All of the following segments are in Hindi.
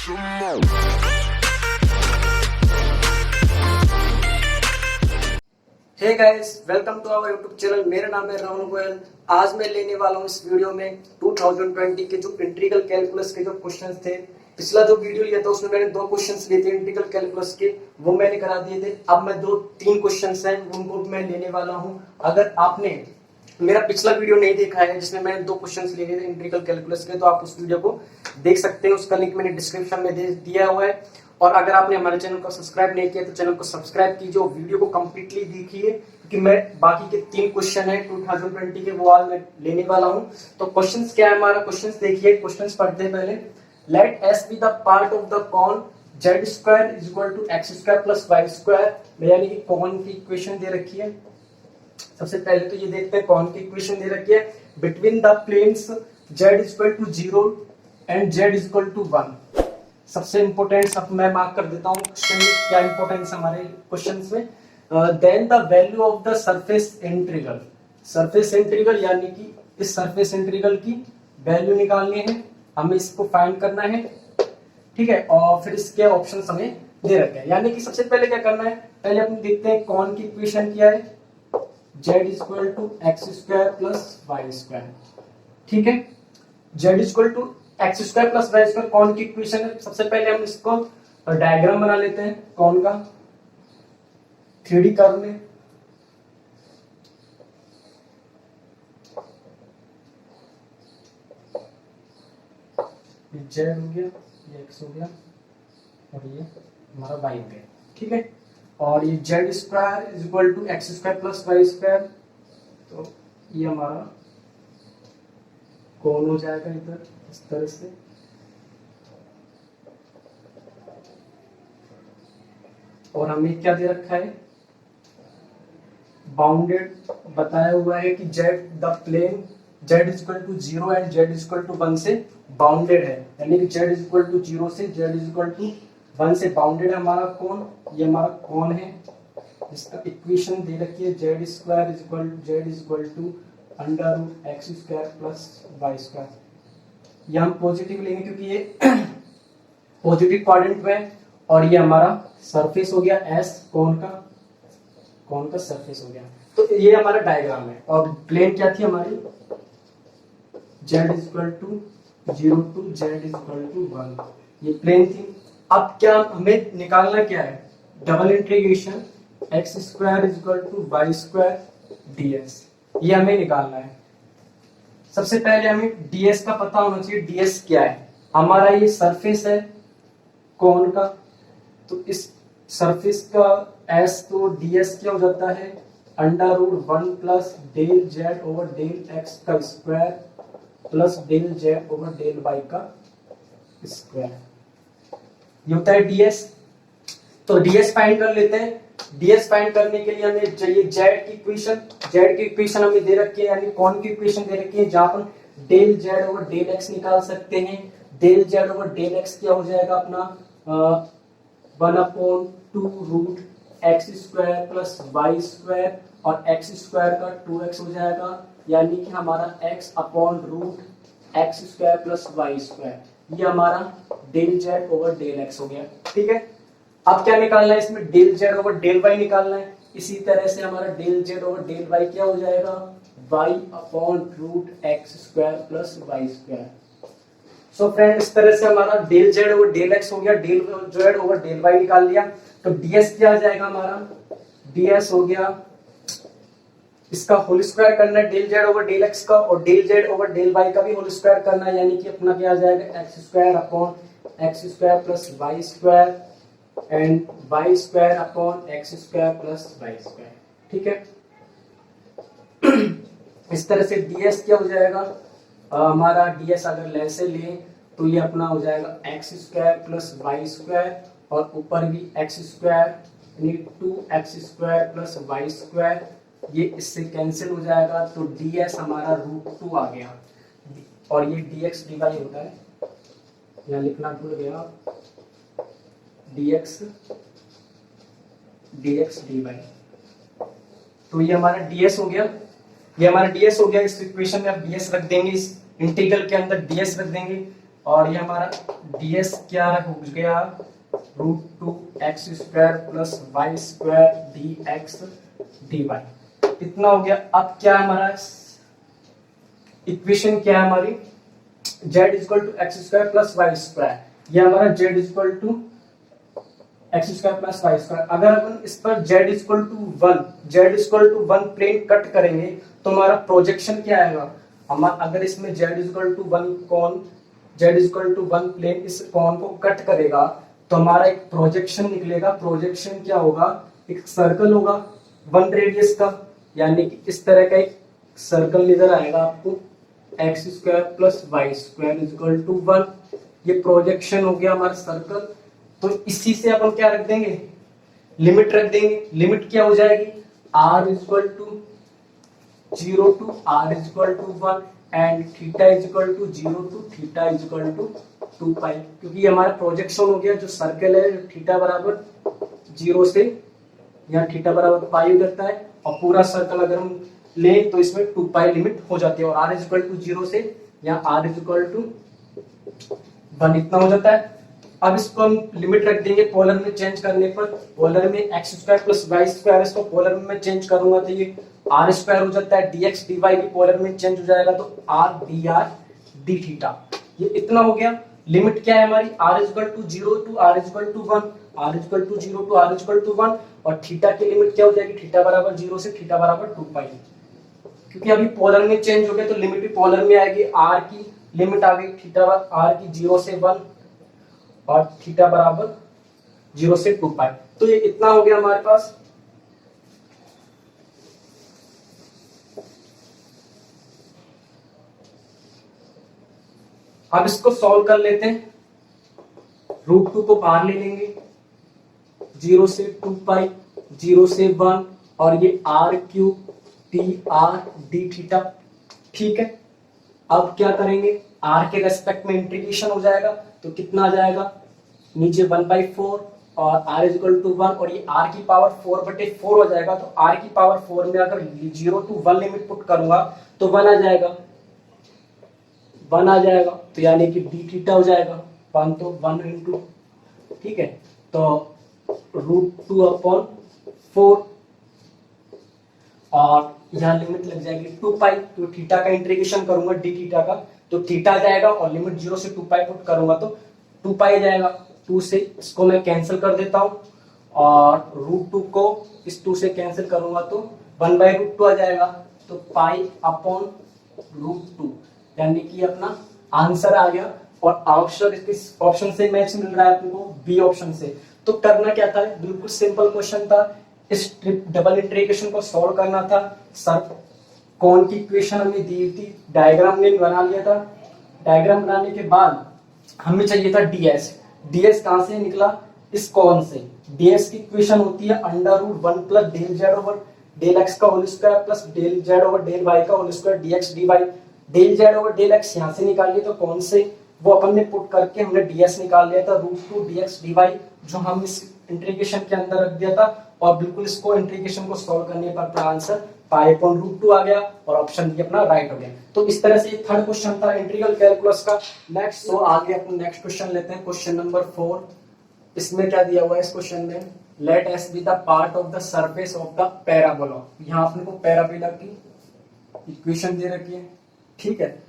Hey guys, welcome to our YouTube channel. मेरा नाम है राहुल गोयल। आज मैं लेने वाला हूँ इस वीडियो में 2020 के जो इंटीग्रल कैलकुलस के जो क्वेश्चंस थे। पिछला जो वीडियो लिया था उसमें मैंने 2 क्वेश्चंस लिए थे इंटीग्रल कैलकुलस के, वो मैंने करा दिए थे। अब मैं 2-3 क्वेश्चंस हैं उनको मैं लेने वाला हूँ। अगर आपने मेरा पिछला वीडियो नहीं देखा है जिसमें मैंने 2 क्वेश्चंस लिए थे इंटीग्रल कैलकुलस के, तो आप उस वीडियो को देख सकते हैं। उसका लिंक मैंने डिस्क्रिप्शन में दे दिया हुआ है। और अगर आपने हमारे चैनल को सब्सक्राइब नहीं किया तो चैनल को सब्सक्राइब कीजिए और वीडियो को कंप्लीटली देखिए, क्योंकि मैं बाकी के 3 क्वेश्चन है 2020 के, वो आज मैं लेने वाला हूं। तो क्वेश्चंस क्या है हमारा, क्वेश्चंस देखिए। क्वेश्चंस पढ़ते हैं पहले। Let S be the part of the cone z square is equal to x square plus y square. यानी कि कॉन की इक्वेशन दे रखी है। सबसे पहले तो ये देखते हैं कॉन की इक्वेशन दे रखी है। Between the planes z is equal to 0 and z is equal to 1। सबसे इंपॉर्टेंट सब मैं मार्क कर देता हूँ क्वेश्चन में, क्या इंपॉर्टेंस हमारे क्वेश्चंस में। Then the value of the surface integral. Surface integral यानी कि इस सरफेस इंटीग्रल की वैल्यू निकालनी है, हमें इसको फाइंड करना है, ठीक है। और फिर इसके ऑप्शंस हमें दे रखे हैं। यानी कि सबसे पहले क्या करना है, पहले अपन देखते हैं कॉन की इक्वेशन क्या है। z is equal to X square plus Y square, ठीक है। z is equal to X square plus Y square cone की इक्वेशन है। सबसे पहले हम इसको डायग्राम बना लेते हैं कॉन का 3D कर्व में। ये z हो गया, ये x हो गया और ये हमारा y हो गया, ठीक है। और ये z square is equal to X square plus Y square, तो ये हमारा कौन हो जाएगा इधर इस तरह से। और हमें क्या दे रखा है, बाउंडेड बताया हुआ है कि z the plane z is equal to 0 and z is equal to 1 से बाउंडेड है। यानी कि z इज इक्वल टू 0 से z इज इक्वल टू 1 से बाउंडेड है हमारा कौन। ये हमारा कौन है जिसका इक्वेशन दे रखी है z square is equal to z is equal to under root X square plus Y square. ये हम पॉजिटिव लेंगे क्योंकि ये पॉजिटिव क्वाड्रेंट में। और ये हमारा सरफेस हो गया s, कौन का सरफेस हो गया। तो ये हमारा डायग्राम है। और प्लेन क्या थी हमारी, z is equal to 0 to z is equal to 1, ये प्लेन थी। अब क्या हमें निकालना क्या है, double integration X square is equal to Y square ds, ये हमें निकालना है। सबसे पहले हमें ds का पता होना चाहिए। ds क्या है, हमारा ये सरफेस है कौन का, तो इस सरफेस का s, तो ds क्या हो जाता है under root 1 plus del z over del x का square plus del z over del y का स्क्वायर, ये होता है ds। तो ds फाइंड कर लेते हैं। ds फाइंड करने के लिए हमें चाहिए z की इक्वेशन। z की इक्वेशन हमें दे रखी है, यानी कौन की इक्वेशन दे रखी है, जहां पर del z over del x निकाल सकते हैं। Del z over del x क्या हो जाएगा अपना 1/2 root X square plus Y square, और एक्स स्क्वायर का 2x हो जाएगा, यानी कि हमारा x upon root X square plus Y square. ये हमारा del z over del x हो गया, ठीक है। अब क्या निकालना है इसमें, del z over del y निकालना है। इसी तरह से हमारा del z over del y क्या हो जाएगा, y upon root X square plus Y square. So friend, इस तरह से हमारा del z over del x हो गया, del z over del y निकाल लिया। तो ds क्या आ जाएगा हमारा, ds हो गया, इसका होल स्क्वायर करना है del z over del x का, और del z over del y का भी होल स्क्वायर करना है, यानी कि अपना क्या आ जाएगा X square upon X square plus Y square and Y square upon X square plus Y square, ठीक है। इस तरह से ds क्या हो जाएगा, हमारा ds अगर लें से ले तो ये अपना हो जाएगा X square plus Y square, और ऊपर भी एक्स स्क्वायर यानी 2x square plus Y square, ये इससे कैंसिल हो जाएगा। तो ds हमारा √2 आ गया, और ये dx dy होता है, यहाँ लिखना भूल गया, dx dy। तो ये हमारा ds हो गया, ये हमारा ds हो गया। इस इक्वेशन में अब ds रख देंगे, इस इंटीग्रल के अंदर ds रख देंगे। और ये हमारा ds क्या हो गया, √2x² plus y² dx dy, इतना हो गया। अब क्या है हमारा इक्वेशन, क्या है हमारी, z=x² प्लस y², ये हमारा z=x² प्लस y²। अगर अपन इस पर z=1 प्लेन कट करेंगे तो हमारा प्रोजेक्शन क्या आएगा, हमारा अगर इसमें z=1 प्लेन इस कॉन को कट करेगा तो हमारा एक प्रोजेक्शन निकलेगा। प्रोजेक्शन क्या होगा, एक सर्कल होगा 1 रेडियस का, यानी कि इस तरह का एक सर्कल नजर आएगा आपको, x² प्लस y² 1, ये प्रोजेक्शन हो गया हमारा सर्कल। तो इसी से अपन क्या रख देंगे, लिमिट रख देंगे। लिमिट क्या हो जाएगी, r=0 to r=1 and θ=0 to θ=2 पाई, क्योंकि ये हमारा प्रोजेक्शन हो गया, जो सर्कल है थीटा बराबर 0 से यहाँ थीटा बराबर पाई करता है, और पूरा सर्कल अगर हम ले तो इसमें 2 पाई लिमिट हो जाती है, और r=0 से यहाँ r=1 इतना हो जाता है। अब इसको हम लिमिट रख देंगे पोलर में चेंज करने पर, पोलर में x² प्लस y², इसको पोलर में चेंज करूंगा तो ये r² हो जाता है, dx dy भी पोलर में चेंज हो जाएगा तो r dr dθ, ये इतना हो गया। लिमिट क्या है हमारी, r=0 to r=1, r=0 to r=1, और थीटा की लिमिट क्या हो जाएगी, थीटा बराबर 0 से थीटा बराबर 2 पाई, क्योंकि अभी पोलर में चेंज हो गया तो लिमिट भी पोलर में आएगी। r की लिमिट आ गई थीटा, r की 0 से 1 और थीटा बराबर 0 से 2 पाई, तो ये इतना हो गया हमारे पास। अब इसको सॉल्व कर लेते हैं, √2 को बाहर ले लेंगे, 0 से 2 पाई, 0 से 1, और ये r³ dr dθ, ठीक है। अब क्या करेंगे, r के रेस्पेक्ट में इंटीग्रेशन हो जाएगा तो कितना आ जाएगा, नीचे 1/4 और r=1, और ये r की पावर 4/4 हो जाएगा, तो r की पावर 4 में अगर 0 to 1 लिमिट पुट करूंगा तो 1 आ जाएगा, 1 आ जाएगा, तो यानी कि dθ हो जाएगा 1, तो 1 इंटू, ठीक है, तो √2/4, और यहाँ लिमिट लग जाएगी 2 पाई, तो थीटा का इंटीग्रेशन करूंगा dθ का तो थीटा जाएगा, और लिमिट 0 से 2 पाई पुट करूंगा तो 2 पाई जाएगा। 2 से इसको मैं कैंसिल कर देता हूं, और √2 को इस 2 से कैंसिल करूंगा तो 1/√2 आ जाएगा, तो पाई अपॉन √2, यानी कि अपना आंसर आ गया। और आंसर इस ऑप्शन से मैच मिल रहा है अपने को, बी ऑप्शन से। तो करना क्या था, बिल्कुल सिंपल क्वेश्चन था, इस डबल इंटीग्रेशन को सॉल्व करना था। सर कौन की इक्वेशन हमें दी थी, डायग्राम ने बना लिया था, डायग्राम बनाने के बाद हमें चाहिए था ds। ds कहां से निकला, इस कौन से। ds की इक्वेशन होती है √1 plus del z over del x का whole square plus del z over del y का whole square dx dy। Del z over del x यहां से निकालिए तो कौन से, वो अपन ने पुट करके हमने ds निकाल लिया था, √2 dx dy, जो हम इस इंटीग्रेशन के अंदर रख दिया था। और बिल्कुल इसको इंटीग्रेशन को सॉल्व करने पर अपना आंसर पाई अपॉन √2 आ गया, और ऑप्शन बी अपना राइट हो गया। तो इस तरह से थर्ड क्वेश्चन था इंटीग्रल कैलकुलस का। नेक्स्ट, तो आगे अपन नेक्स्ट क्वेश्चन लेते हैं, क्वेश्चन नंबर 4। इसमें क्या दिया हुआ है इस क्वेश्चन में, let S be the part of the surface of the parabola. यहाँ अपने को पैराबोला की इक्वेशन दे रखी है, ठीक है,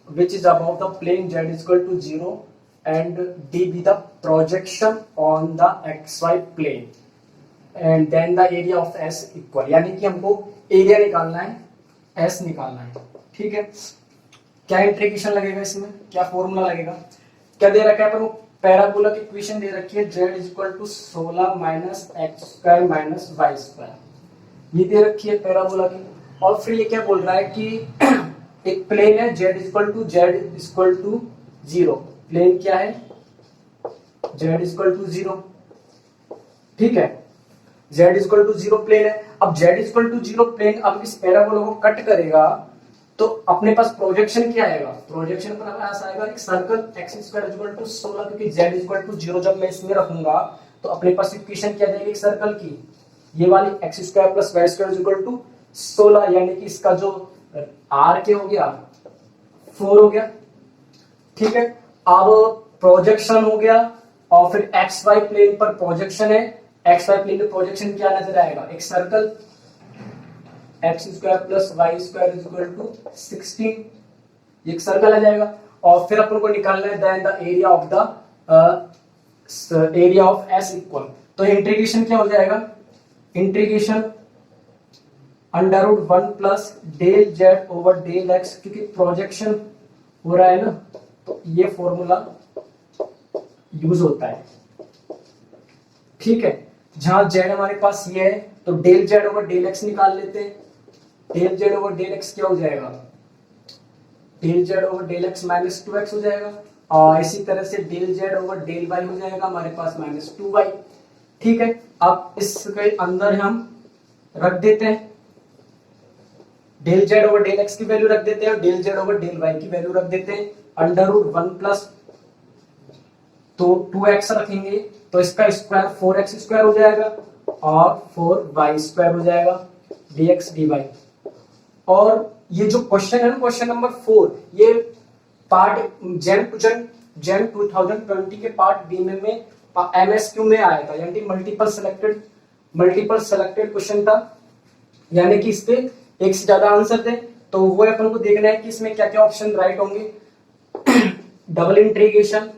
which is above the plane z = 0 and d be the projection on the xy plane and then the area of s equal, यानी कि हमको एरिया निकालना है, s निकालना है, ठीक है। क्या इंटीग्रेशन लगेगा इसमें, क्या फॉर्मूला लगेगा, क्या दे रखा है अपन को, पैराबोला की इक्वेशन दे रखी है z = 16 - x² - y², ये दे रखी है पैराबोला की। और फिर ये क्या बोल रहा है कि एक प्लेन है z = 0, प्लेन क्या है, z = 0, ठीक है, z = 0 प्लेन है। अब z = 0 प्लेन अब इस पैराबोला को कट करेगा तो अपने पास प्रोजेक्शन क्या आएगा, प्रोजेक्शन पर हमारे पास आएगा एक सर्कल x² = 16, क्योंकि z = 0 जब मैं इसमें रखूंगा तो अपने पास इक्वेशन क्या जाएगी एक सर्कल की, ये वाली x² + y² = 16, यानी कि इसका जो r के हो गया 4 हो गया, ठीक है, अब प्रोजेक्शन हो गया और फिर एक्स वाई प्लेन पर प्रोजेक्शन है। एक्स वाई प्लेन में प्रोजेक्शन क्या नजर आएगा, एक circle X square plus Y square is equal to 16, एक सर्कल आ जाएगा। और फिर अपन को निकालना है then the area of the area of S equal, तो इंटीग्रेशन क्या हो जाएगा, integration under root 1 plus del z over del x, क्योंकि प्रोजेक्शन हो रहा है ना तो ये फॉर्मूला यूज होता है। ठीक है, जहां जेड हमारे पास ये है तो del z over del x निकाल लेते हैं। Del z over del x क्या हो जाएगा, del z over del x minus 2x हो जाएगा, और इसी तरह से del z over del y हो जाएगा हमारे पास माइनस 2y। ठीक है, अब इसके अंदर हम रख देते हैं del z over del x की वैल्यू रख देते हैं और del z over del y की वैल्यू रख देते हैं। अंडर रूट 1 प्लस तो 2x रखेंगे तो इसका स्क्वायर 4x स्क्वायर हो जाएगा और 4y स्क्वायर हो जाएगा dx dy। और ये जो क्वेश्चन है ना, क्वेश्चन नंबर 4, ये पार्ट जेम 2020 के पार्ट बी में एमएसक्यू में आया था, यानी मल्टीपल सेलेक्टेड क्वेश्चन था, यानी कि इस पे एक से ज्यादा आंसर थे। तो वो अपन को देखना है कि इसमें क्या क्या ऑप्शन राइट होंगे। डबल इंटीग्रेशन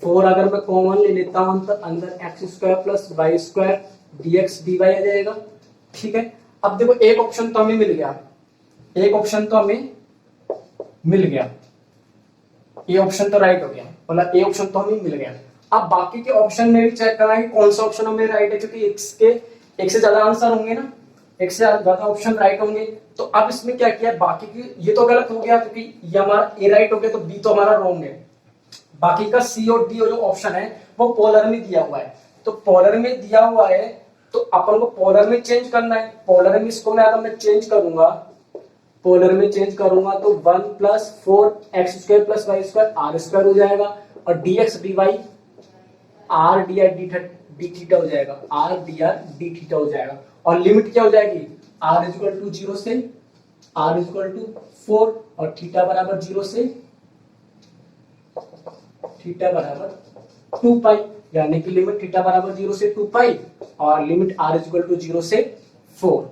4 अगर मैं कॉमन ले लेता हूं तो अंदर x square plus Y square dx dy आ जाएगा। ठीक है, अब देखो एक ऑप्शन तो हमें मिल गया, एक ऑप्शन तो हमें मिल गया, ये ऑप्शन तो राइट हो गया, बोला ए ऑप्शन तो हमें मिल गया। अब बाकी के ऑप्शन में भी चेक करना है कि कौन सा ऑप्शन हमें राइट है, क्योंकि एक से ज्यादा आंसर होंगे ना, एक से ज्यादा ऑप्शन राइट होंगे। तो अब इसमें क्या किया, बाकी की ये तो गलत हो गया क्योंकि ये हमारा ए राइट हो गया तो बी तो हमारा रॉन्ग है। बाकी का सी और डी जो ऑप्शन है वो पोलर में दिया हुआ है, तो पोलर में दिया हुआ है तो अपन को पोलर में चेंज करना है। पोलर में इसको मैं अगर मैं चेंज करूंगा, पोलर में चेंज करूंगा तो 1 plus 4x square plus Y square r square हो जाएगा और dx dy r d r d theta हो जाएगा, r d r d theta हो जाएगा। और लिमिट क्या हो जाएगी, r इज इक्वल टू 0 से r इज इक्वल टू 4 और थीटा बराबर 0 से थीटा बराबर 2 पाई, यानी कि लिमिट थीटा बराबर 0 से 2 पाई और limit r is equal to 0 से 4।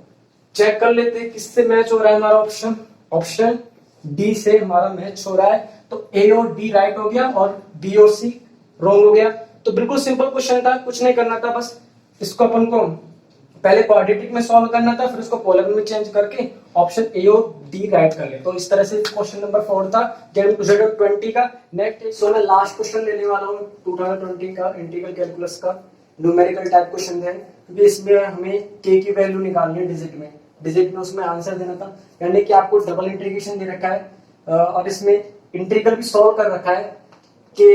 चेक कर लेते हैं किससे मैच हो रहा है हमारा ऑप्शन, ऑप्शन डी से हमारा मैच हो रहा है। तो ए और डी राइट हो गया और बी और सी रॉन्ग हो गया। तो बिल्कुल सिंपल क्वेश्चन था, कुछ नहीं करना था, बस इसको अपन को पहले क्वाड्रेटिक में सॉल्व करना था, फिर उसको पोलर में चेंज करके ऑप्शन ए और डी राइट कर ले। तो इस तरह से क्वेश्चन नंबर 4 था जेम 2020 का। नेक्स्ट सो मैं लास्ट क्वेश्चन लेने वाला हूँ 2020 का इंटीग्रल कैलकुलस का न्यूमेरिकल टाइप क्वेश्चन है, क्योंकि इसमें हमें के की वैल्यू निकालनी है डिजिट में उसमें आंसर देना था। यानी कि आपको डबल इंटीग्रेशन दे रखा है और इसमें इंटीग्रल भी सॉल्व कर रखा है के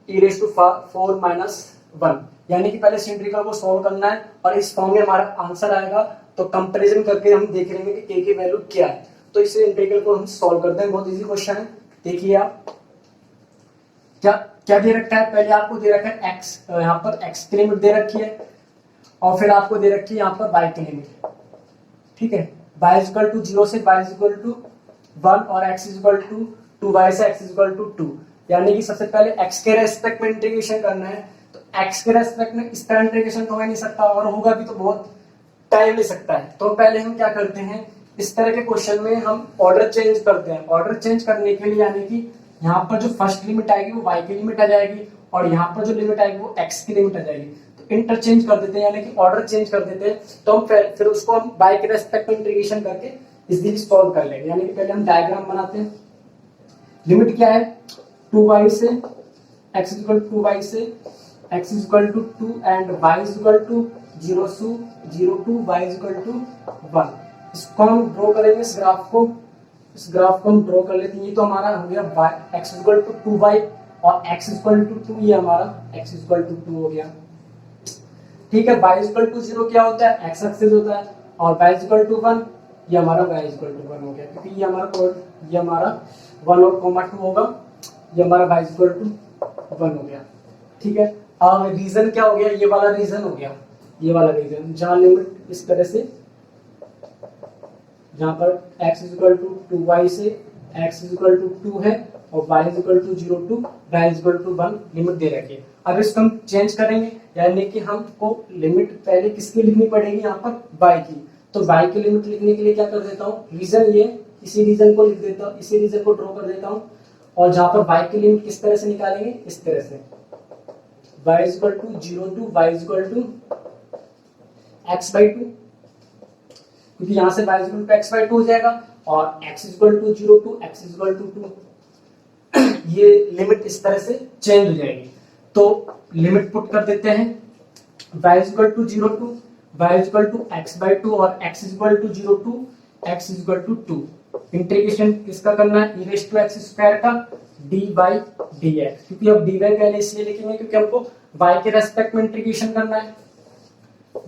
e रेज़ टू 4 माइनस 1, यानी कि पहले इस इंटीग्रल को सॉल्व करना है और इस फॉर्म में हमारा आंसर आएगा तो कंपैरिजन करके हम देख लेंगे कि k की वैल्यू क्या है। तो इस इंटीग्रल को हम सॉल्व करते हैं, बहुत इजी क्वेश्चन है। देखिए आप क्या क्या दे रखा है, पहले आपको दे रखा है x, यहाँ पर x की लिमिट दे रखी है और फिर आपको दे रखी है यहाँ पर y की लिमिट। ठीक है, y इज इक्वल टू 0 से y इज इक्वल टू 1 और x is equal to 2y से x इज इक्वल टू 2, यानी कि सबसे पहले x के रेस्पेक्ट में इंटीग्रेशन करना है। तो x के रेस्पेक्ट में इस तरह इंटीग्रेशन तो हो नहीं सकता और होगा भी तो बहुत टाइम ले सकता है। तो पहले हम क्या करते हैं, इस तरह के क्वेश्चन में हम ऑर्डर चेंज करते हैं। ऑर्डर चेंज करने के लिए यानी कि यहाँ पर जो फर्स्ट लिमिट आएगी वो y की लिमिट आ जाएगी और यहाँ पर जो लिमिट आएगी वो x की लिमिट आ जाएगी। तो इंटरचेंज कर देते हैं, यानी कि ऑर्डर चेंज कर देते हैं। तो हम फिर उसको हम y के रेस्पेक्ट में इंटीग्रेशन करके इजीली सॉल्व कर लेंगे। यानी कि पहले हम डायग्राम बनाते हैं। लिमिट क्या है, 2y से x is equal to 2y से x is equal to 2 and y is equal to 0 to y is equal to 1। इसको हम ड्रॉ करेंगे, इस ग्राफ को हम ड्रॉ कर लेते हैं। ये तो हमारा हो गया y x is equal to 2y और x इज इक्वल टू 2, ये हमारा x इज इक्वल टू 2 हो गया। ठीक है, y इज इक्वल टू 0 क्या होता है, x एक्सिस होता है और y इज इक्वल टू 1, ये हमारा y इज इक्वल टू 1 हो गया, क्योंकि ये हमारा 1 और कॉमा 2 होगा, ये हमारा y इज इक्वल टू 1 हो गया। ठीक है, अब रीजन क्या हो गया, ये वाला रीजन हो गया, ये वाला रीजन जहां लिमिट इस तरह से, जहां पर x is equal to 2y से x इज इक्वल टू 2 है और y is equal to 0 to y is equal to 1 limit दे रखी है। अब इसको हम चेंज करेंगे, यानी कि हमको लिमिट पहले किसकी लिखनी पड़ेगी, यहाँ पर y की। तो y की लिमिट लिखने के लिए क्या कर देता हूँ, रीजन ये, इसी रीजन को लिख देता हूँ, इसी रीजन को ड्रॉ कर देता हूँ। और जहां पर y की लिमिट किस तरह से निकालेंगे, इस तरह से y is equal to 0 to y is equal to x/2, क्योंकि यहां से y is equal to x/2 हो जाएगा और x is equal to 0 to x is equal to 2, ये लिमिट इस तरह से चेंज हो जाएगी। तो लिमिट पुट कर देते हैं, y is equal to 0 to y is equal to x/2 और x is equal to 0 to x is equal to 2। Integration किसका करना है, e raise to x square का dy dx, क्योंकि अब dy पहले इसलिए लिखेंगे क्योंकि हमको y के रेस्पेक्ट में इंटीग्रेशन करना है,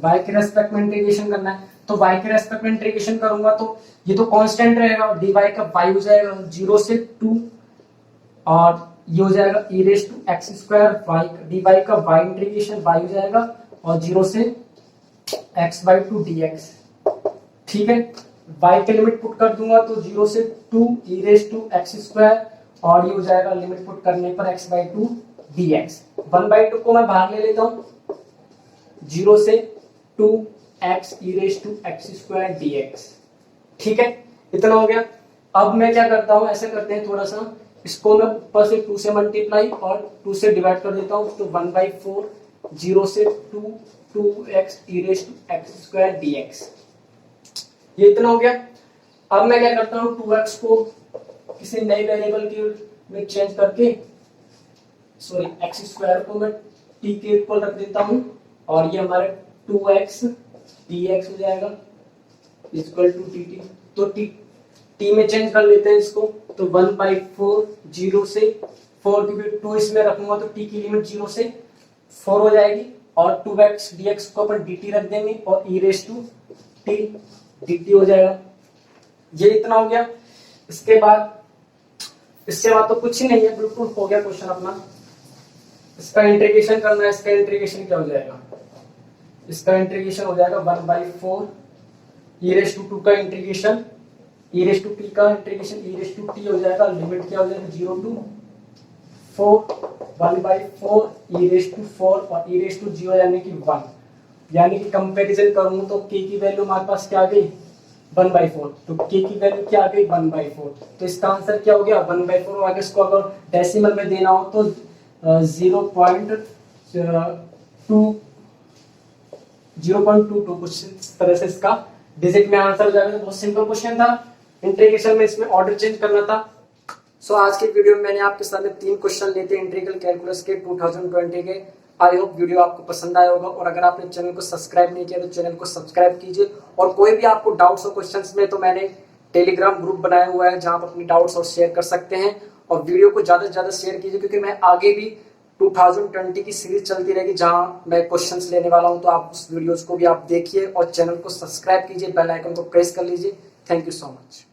y के रेस्पेक्ट में इंटीग्रेशन करना है। तो y के रेस्पेक्ट में इंटीग्रेशन करूंगा तो ये तो कांस्टेंट रहेगा, dy का y हो जाएगा 0 से 2 और ये हो जाएगा e raise to x square, dy का y इंटीग्रेशन y हो जाएगा और 0 से x/2 dx। ठीक है, y के लिमिट पुट कर दूंगा तो 0 से 2 e raise to x square और ये हो जाएगा लिमिट पुट करने पर x/2 dx। 1/2 को मैं बाहर ले लेता हूँ, 0 से 2x e raise to x square dx। ठीक है, इतना हो गया। अब मैं क्या करता हूँ, ऐसे करते हैं थोड़ा सा, इसको मैं ऊपर से 2 से मल्टीप्लाई और 2 से डिवाइड कर देता हूँ, तो 1/4 0 से 2 2x e raise to x square dx। ये इतना हो गया। अब मैं क्या करता हूँ, 2x को किसी नए वेरिएबल के में चेंज करके, सॉरी x स्क्वायर को मैं t के इक्वल रख देता हूँ और ये हमारे 2x dx हो जाएगा इक्वल टू dt। तो t में चेंज कर लेते हैं इसको, तो 1/4 0 से 4, क्योंकि 2 इसमें रखूंगा तो t की लिमिट 0 से 4 हो जाएगी और 2x dx को अपन dt रख देंगे और e raise to t dt हो जाएगा। ये इतना हो गया। इसके बाद तो कुछ ही नहीं है, बिल्कुल हो गया क्वेश्चन अपना। इसका इंटीग्रेशन करना है, इसका इंटीग्रेशन क्या हो जाएगा, इसका इंटीग्रेशन हो जाएगा 1/4 e रेज़ टू 2 का integration, e raise to t का integration e raise to t हो जाएगा, लिमिट क्या हो जाएगी 0 टू 4 1/4 e रेज़ टू 4 और e रेज़ टू 0 यानी कि 1, यानी कि कंपैरिजन करूं तो k की वैल्यू हमारे पास क्या आ गई 1/4, तो k की वैल्यू क्या आ गई 1/4। तो इसका आंसर क्या हो गया 1/4। आगे इसको अगर डेसिमल में देना हो तो 0.22 कुछ इस तरह से इसका डिजिट में आंसर हो जाएगा। बहुत सिंपल क्वेश्चन था, इंटीग्रेशन में इसमें ऑर्डर चेंज करना था। सो आज की वीडियो में मैंने आपके सामने 3 क्वेश्चन लेते हैं इंटीग्रल कैलकुलस के 2020 के। आई होप वीडियो आपको पसंद आया होगा और अगर आपने चैनल को सब्सक्राइब नहीं किया तो चैनल को सब्सक्राइब कीजिए। और कोई भी आपको डाउट्स और क्वेश्चंस में तो मैंने टेलीग्राम ग्रुप बनाया हुआ है जहां आप अपनी डाउट्स और शेयर कर सकते हैं। और वीडियो को ज्यादा से ज्यादा शेयर कीजिए क्योंकि मैं आगे भी 2020 की सीरीज चलती रहेगी जहां मैं क्वेश्चंस लेने वाला हूं। तो आप उस वीडियोस को भी आप देखिए और चैनल को सब्सक्राइब कीजिए, बेल आइकन को प्रेस कर लीजिए। Thank you so much.